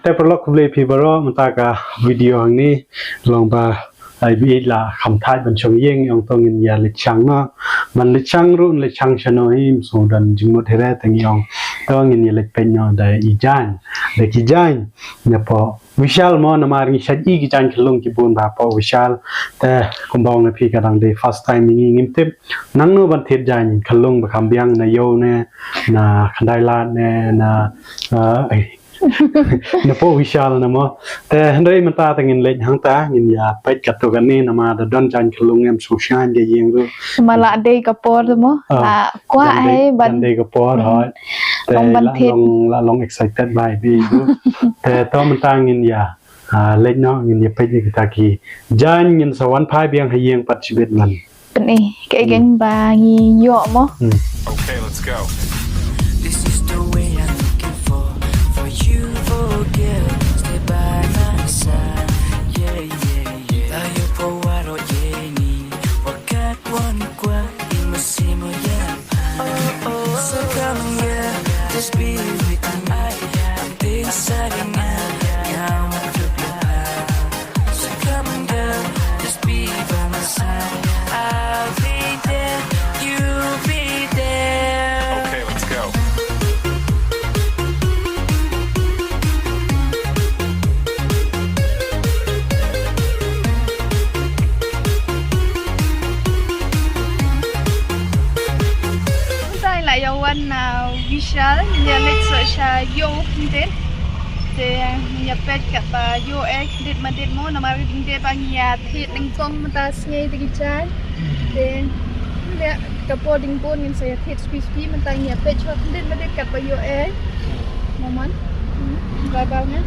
แต่ประลอกเลยพี่บรอมันตากาวิดีโอนี้ลองไปไอบีละคำท้ายบรรชงเย่งยองตรงเงินยาลิชังเนาะมันลิชังรุ่นลิชังชนอยมสูดันจิมุทเฮเรตังยองตรงเงินยาลิเป็นยองได้อีจานได้กี่จานเนี่ยพอวิชาลมอนมาริชัดอีกี่จานขลุ่งกี่บุญบาพอวิชาลแต่คุมบองในพี่กำลังได้ first time ยิ่งยิ่งทิพนังโนบันเทศจานขลุ่งแบบคำเบียงนายโยเนี่ยนาขันได้ลาดเนี่ยนานะพวกวิชาลนะมั้งแต่เฮ้ยมันตาตั้งเงินเล็กหางตาเงินยาไปจัดตัวกันนี่นะมาแต่ดอนจันขลุ่งเอ็มสุชานเดียงรู้มาละเดย์กับปอร์มั้งละกว่าไอ้บันเดย์กับปอร์หอยแต่ลอง excited by พี่รู้แต่ตอนมันตาเงินยาเล็กเนาะเงินยาไปที่ตะกี้จานเงินสวรรค์พายเบียงให้ยังปัจจุบันมันเป็นไงแกยังบางีเยอะมั้ง Okay, let's go. Just be with me. I'm inside now. So come girl, just be by my side. I'll be there, you'll be there. Okay, let's go. Lại dấu anh nào vi sá nhà lịch sợ xa vô như thế thì nhà pet cả bà vô ấy đi mà đi mua nào mà đi bằng nhà thì đánh con mà ta xe thì trái thì nè cặp bò đánh bồn mình sẽ thịt crispy mà ta nhà pet cho đi mà đi cặp bà vô ấy mong mắn vài bao nhé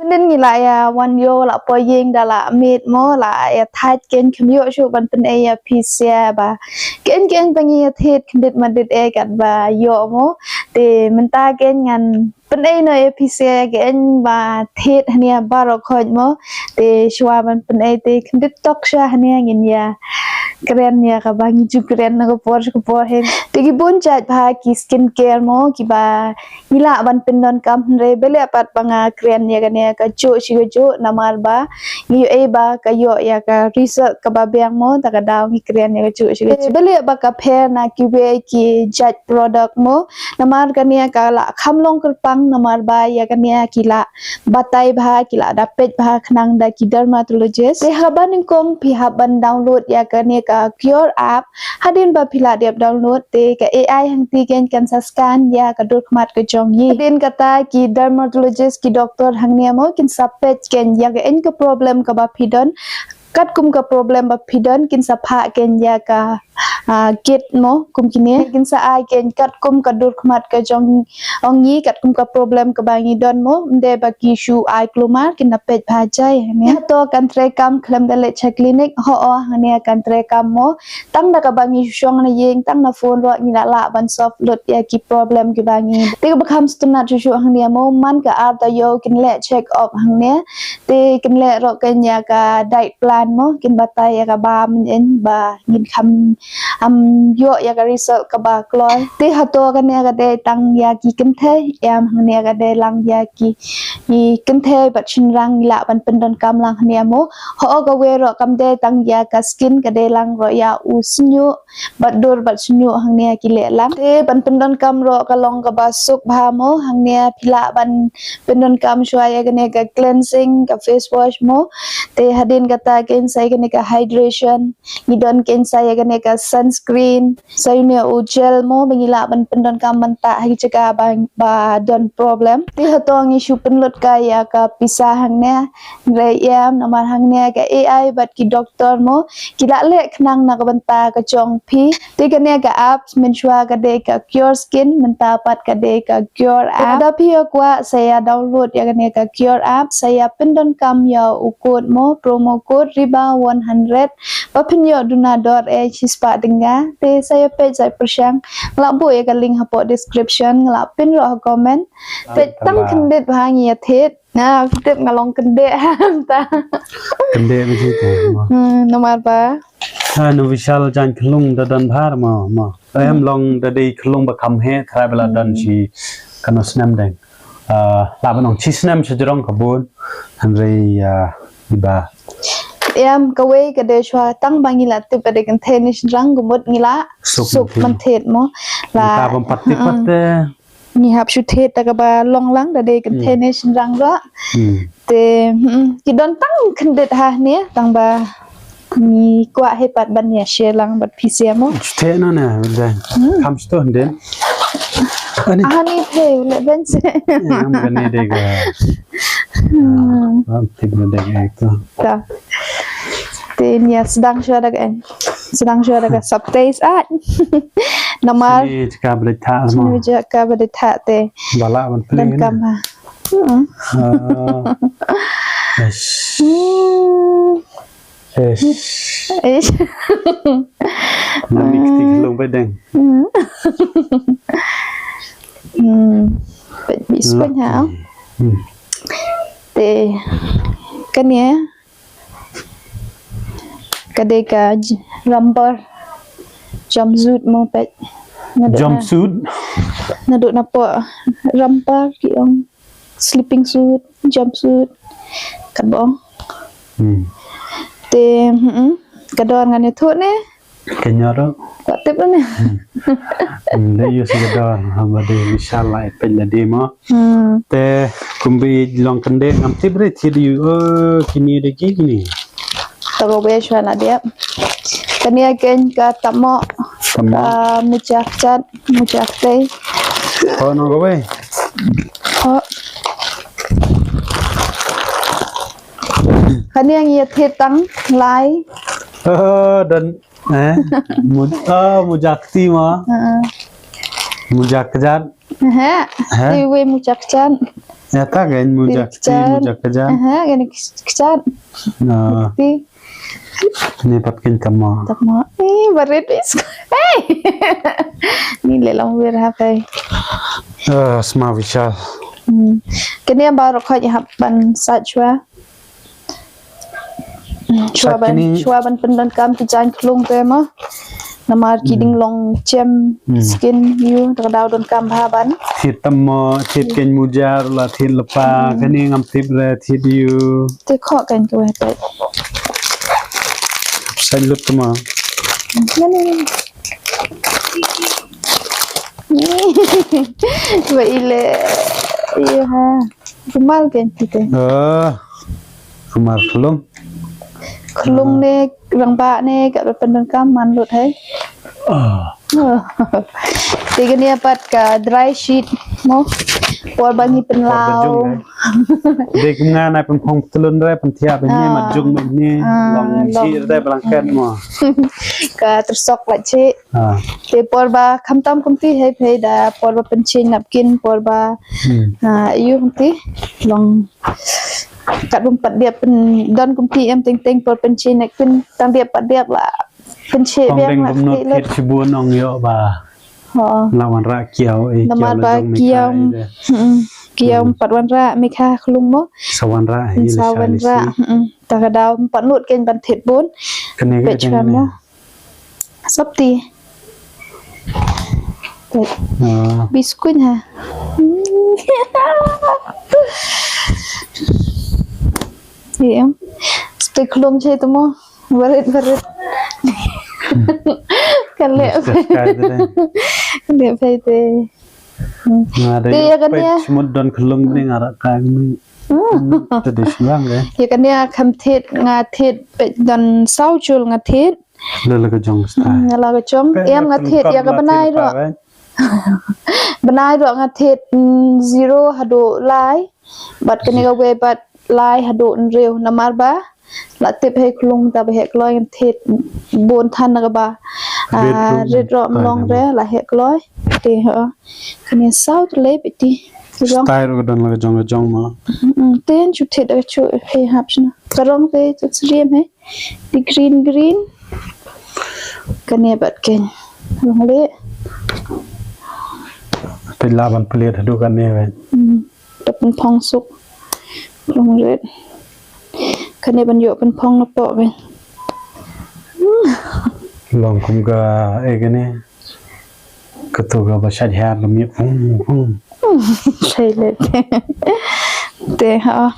nên nghĩ lạiวันโยละปอยยิงดาละมีดโมละทัดเกณฑ์ขมโยชูบันเป็นพีเซียบะเกณฑ์เป็นทิดขมิดมาดิดกันบะโยโมแต่มันตาเกณฑ์งานเป็นเนยพีเซียเกณฑ์บะทิดเนี่ยบารอกอยโมแต่ชัวมันเป็นแต่ขมิดตอกชาเนี่ยเงี้ยเกรนเนี่ยกับบางจุกเรนนักปอร์เห็นแต่กี่บุญจัดพากี่สกินแคร์โมกี่บานี่ละบันเป็นนอนกำเรเบลล์ปัดบางเกรนเนี่ยกันเนี่ยก็โจชิโกโจนามาร์บายี่เอบาก็โยยาก็รีเสิร์ชกับเบียงโมแต่ก็ดาวกี่เกรนเนี่ยก็โจชิโกโจเบลล์บากับเพร์นะกี่เวกี่จัดโปรดักต์โมนามาร์กันเนี่ยก็ละคำลงกระปังนามาร์บายากันเนี่ยกี่ละบัตไตบากี่ละดับเป็ดบาขนังได้กี่เดอร์มาโทโลจิสต์แต่ฮับบันนิคมพี่ฮับบันดาวน์โหลดยากันเนี่ยCure app hadin ba phila dep download te ka AI hang ti gen cancer scan ya ka dur khmat ka jong yi hadin kata ki dermatologist ki doctor hang ne mo kin sapet ken ya ga en ka problem ka ba phidon kat kum ka problem ba phidon kin sapha ken ya ka kit mo kum kine kin sa ai ken kat kum ka dur khmat ka jong ong yi kat kum ka problem ka ba ngi don mo de ba ki shu ai klumar kin na pet bha jai ne to kan tre kam khlam dale che clinic ho ne kan tre kam mo tang da ka ba ngi shong na yeng tang na phone ro ni la ban soft lot ya ki problem ki ba ngi te ka kham stunat shu hang ne mo man ka ar ta yo kin le check up hang ne te kin le ro ken ya ka diet plan mo kin ba ta ya ka ba min en ba ngin kham yo ya ka result ka ba kloi te ha to ka ne ka de tang ya ki kin the em hang ne ka de lang ya ki kin the ba chin rang la ban pen don kam lang ne mo ho ka we ro kam de tang ya ka skin ka de lang ro ya u snyu bat dur bat snyu hang ne ki le lang te ban pen don kam ro ka long ka ba suk bha mo hang ne phila ban pen don kam shwa ya ka ne ka cleansing ka face wash mo te hadin ka ta ken sai ka ne ka hydration ni don ken sai ya ka ne ka sunscreen sai ne u gel mo bangila ban pen don kam man ta hi chaka ba don problem te ha to ngi shu pen lot ka ya ka pisa hang ne re yam na mar hang ne ka AI bat ki doctor mo ki la le khnang na ka ban ta ka chong phi te ka ne ka apps men shwa ka de ka CureSkin men ta pat ka de ka Cure app da phi kwa saya download ya ka ne ka Cure app saya pen don kam ya u code mo promo code riba 100 pa pin yo duna.e chispa dinga te saya page saya persang ngla bu ya ka link ha po description ngla pin ro comment te tang khandit bha ngi the Nah, tip ngalong Kyndeh ta. Kyndeh begitu. Nomor ba? Nu vishal jan kelung dadan bhar ma. Em long dadai kelung bakam he thai bela dan si kana snam deng. Laban ong chi snam sejrong kabun. Hanrei iba. Em kawe kade shwa tang bangila tip kade kan tenis rang gumut ngila sup man thet mo la ta bom patti patte ni hap shu thet ta ba long lang kade kan tenis rang ra te ki don tang Kyndeh ha ne tang ba ni kwa he pat ban ya she lang bat pisia mo te na na ben kam sto den ani pe le ben se am gane dega am tip na dega itu ta te nia sedang syada subtais at nomor ni ka beli ta ma ni ja ka ba de tha te bala ban dan pli kam ha eh na mix ti kelung be deng bị spring hả thì cái này cái đây cả romper jumpsuit mau pet jumpsuit nó được napa romper kiểu sleeping suit jumpsuit cái bóng thì cái đòn ngắn như thôi nè kenya ro có tiếp đó nè le yo sigada hamade inshallah pella demo te kumbi long Kyndeh ngam tibre thidu kini de kini tao về cho nó đẹp cái này cái tamo muchak tây no go we cái này nghe thiệt tăng lái dan mujakti ma mujakjat ha thì về muchak chan ya ta gen mujakti mujakjat cái này chan thì ni patkin kama tamo baret is ni le long về ha phải sma vishal cái này bao rồi khỏi học ban sát chua ban pendan kam pijan klung te ma namar kiding long chem skin you tadau don kam bha ban thit tammo thit ken mujar la thit lapa kani ngam tip re thit you te kho kan ko he sai lut ma vậy le yêu ha kumal kan kite kumar klung ne rang ba ne ka pendan kam man lut hai thì cái này bắt cả dry sheet mo por bangi pen lao de kunga na pen phong tulun re pen thia pen ni ma jung me ni long chi re blanket mo ka tersok la che te por ba khamtam kumti he phe da por ba pen chen napkin por ba yu kumti long kat bum pat dia pen don kumti em teng teng por pen chen napkin tang dia pat dia la pen che beng la ke le chibun ong yo ba lawan ra kiau nama ba kiau pat wan ra me kha klung mo sawan ra ta ka daw pat lut ken ban thet bun pe chwa mo sap ti biskuit ha em spe klung che to mo varet kan le phải thế ya kan ya mudon kelung ni ngara ka mi tradisional ya ya kan ya kham thet nga thet don sau chul nga thet le ka jong style la ka chong em nga thet ya ka banai ro nga thet zero hado lai bat kan ga we bat lai hado reu namar ba la tip he klung ta he kloi thet bon than ga ba red rom long re la he kloi te ha kan sau le piti style ro don la jong ma ten chu thet ga chu he hapsna karong te chu he di green kan ye bat ken long le pe la ban plate hadu kan ne ve tapun phong suk rong red kan ni ban yo pen phong na po ben lòng cũng cái này cái tổ cái bát sạch hạt làm việc sai le te ha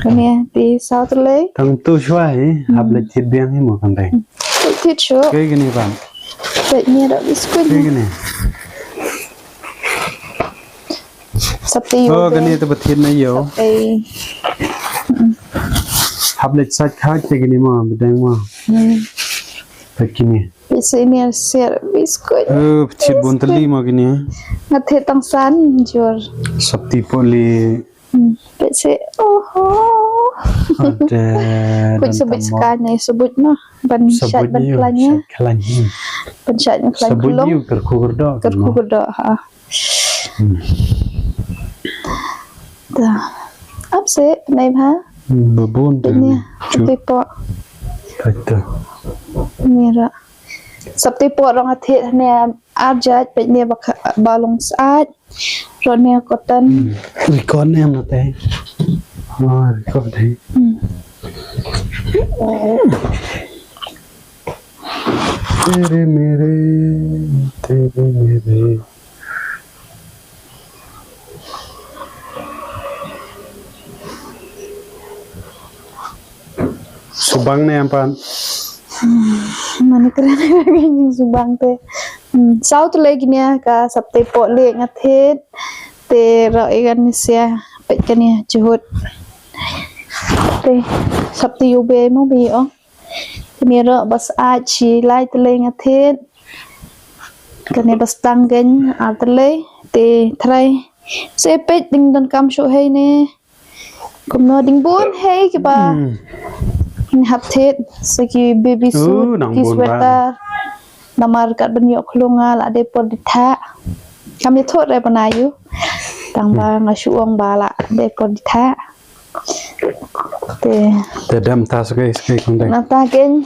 kan ni ti sao tu le thằng tu xoay hấp lấy thịt biếng hay một thằng đây thịt sữa cái này bạn vậy nha đó biscuit cái này sắp tiêu cái này tôi bật thịt này nhiều hấp lấy sạch khác cái này mà bên đây mà cái này biscuit ser biscuit thịt bún tali mà cái này ngắt thịt tăng san jor sắp tiêu poli biscuit ada Put sebut sekali sebut mah ban syat ban kelanya ban syat ban sebut you kerkukur dah ha dah apa sih naib ha bebun ini tipe itu ni ra sab tipe orang athit ni arjat pe ni balong saat ronnya cotton record em là thế record đấy तेरे मेरे Subang ni apa? Mana keren lagi subang teh. Sau tu lagi ni ka sabte pot le ngathet te ra ikan sia pet kan ni juhut. Te sabte ube mo bi ong. Ni ra bas a chi lai te le ngathet. Kan ni bas tanggen a te le te thrai se pet ding dan kam shu hei ne. Kum no ding bon hei ke ba. Hap thet segi baby suit ki sweater namar kat benyok klunga la de por ditha kami thot re banayu tang ba ngasuong bala de por ditha te dam ta skai kong dai na ta ken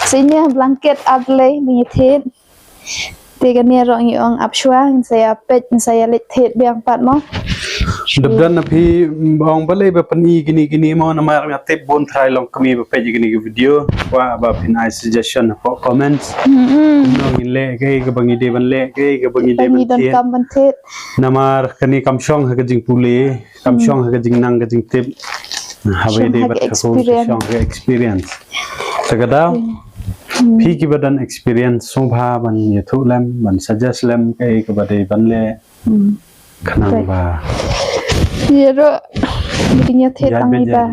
sinya blanket adle mi thet te kan ne rong yong apshwa saya pet saya let thet biang pat mo Dabdan api bang balai bapani gini mau nama ngate bon try long kami bapai gini video wa bapin I suggestion for comments nong le ke bangi de ban le ke bangi de ban thet nama kani kamshong ha jing pule kamshong ha jing nang jing tip habe de bat ko shong experience sagada phi ki badan experience sobha ban ye thulam ban suggest lam ke bade ban le khanang ba Yero bikinnya teh tangi ba.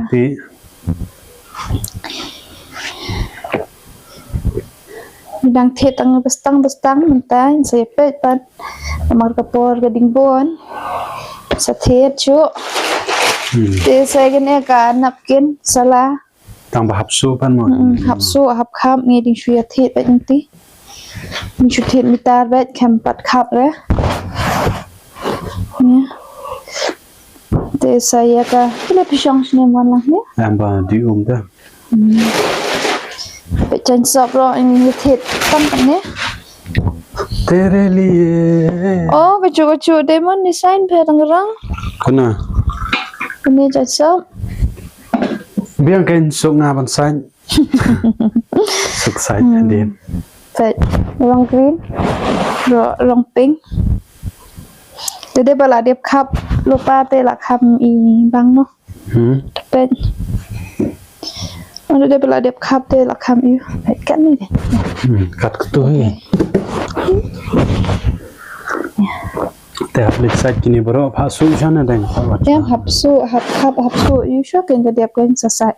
Bidang teh tangi bestang mentah saya pet pan amar kapor gading bon sa teh cu. Teh saya gini ka napkin salah. Tang bahap su pan mo. Hapsu hap kham ngi ding shuya teh bet nanti. Ni shu teh mitar bet kempat khap re. Ya. Te saya ka kila pisang sini mana ni? Amba di dah. Pe Jainsop ro ini thet tam ni. Tere liye. Oh, kecu demon design pe Tangerang. Kena. Ini Jainsop. Biang kain sok ngaban sain. Sok sain adin. Pe rong green, rong pink. Jadi bala dia kap lupa te la kam i bang no. Pen. Ada dia bala dia kap te la kam i. Kan ni deh. Kat ketu he. Te aplik site kini bro phasu jana dang. Yang hapsu you sure kan dia kan sasai.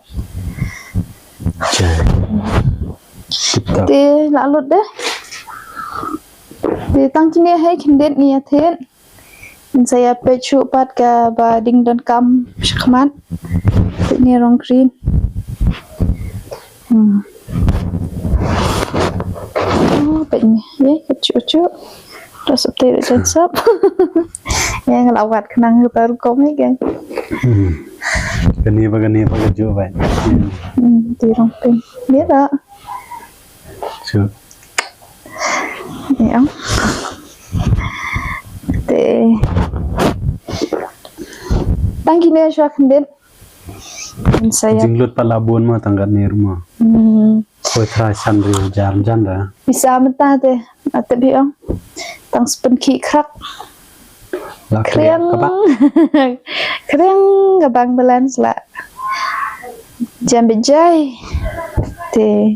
Te lalu deh. Te tang kini hai Kyndeh ni athen. Saya pecu pat ke bading dan kam shakmat ni rong green oh penye ye kecu dah seperti Jainsop yang lawat kenang baru komik kan gani jo bai di rong pink dia tak sure ya tang kini Kyndeh Saya jinglut palabuan mah tanggat ni rumah. Koi try sandri jalan janda. bisa mentah teh atau biang tang spen ki krak Lah kriang kabak. kriang gabang balance lah jam bejai teh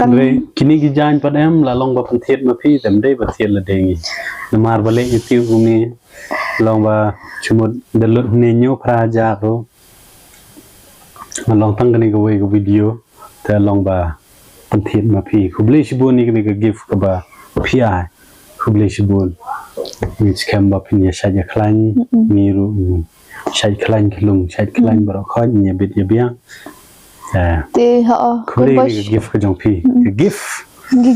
Andre kini gijain padam la long ba panthet ma phi tam dei ba thiet la dengi. Namar bale youtube ni long ba chumut dalut ne nyo phra ja ro. Ma long tang ni go video ta long ba panthet ma phi khuble shibun ni ga gift ka ba phi ai khuble shibun ni scam ba phi ya sha ja khlan ni ru shai khlan khilung shai khlan ba ro kho ni bit ya biang. teh họ Khuble ni gift ka jong phi gift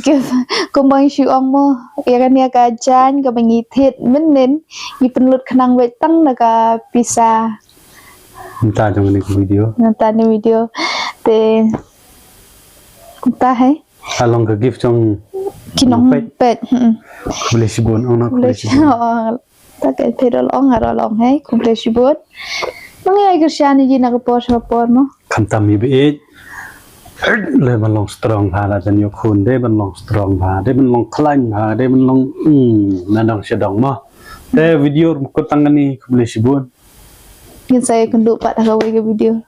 gift kumbang siu ong mo ikan ya kajan ka bangi thet menen i penlut khnang we tang na ka bisa ta jong ni video nata ni video te ta hai along ka gift jong kinong pet khuble shibun ona khuble shibun ta cái pet long haro long hai khuble shibun mangai gershani ji na ka por mo kham mi be le ban long strong ha la jan yo khun de ban long strong ha de ban long khlain ha de ban long na dang sedang ma te video ko tangani khuble shibun Saya kunduk pak dah kawai ke video.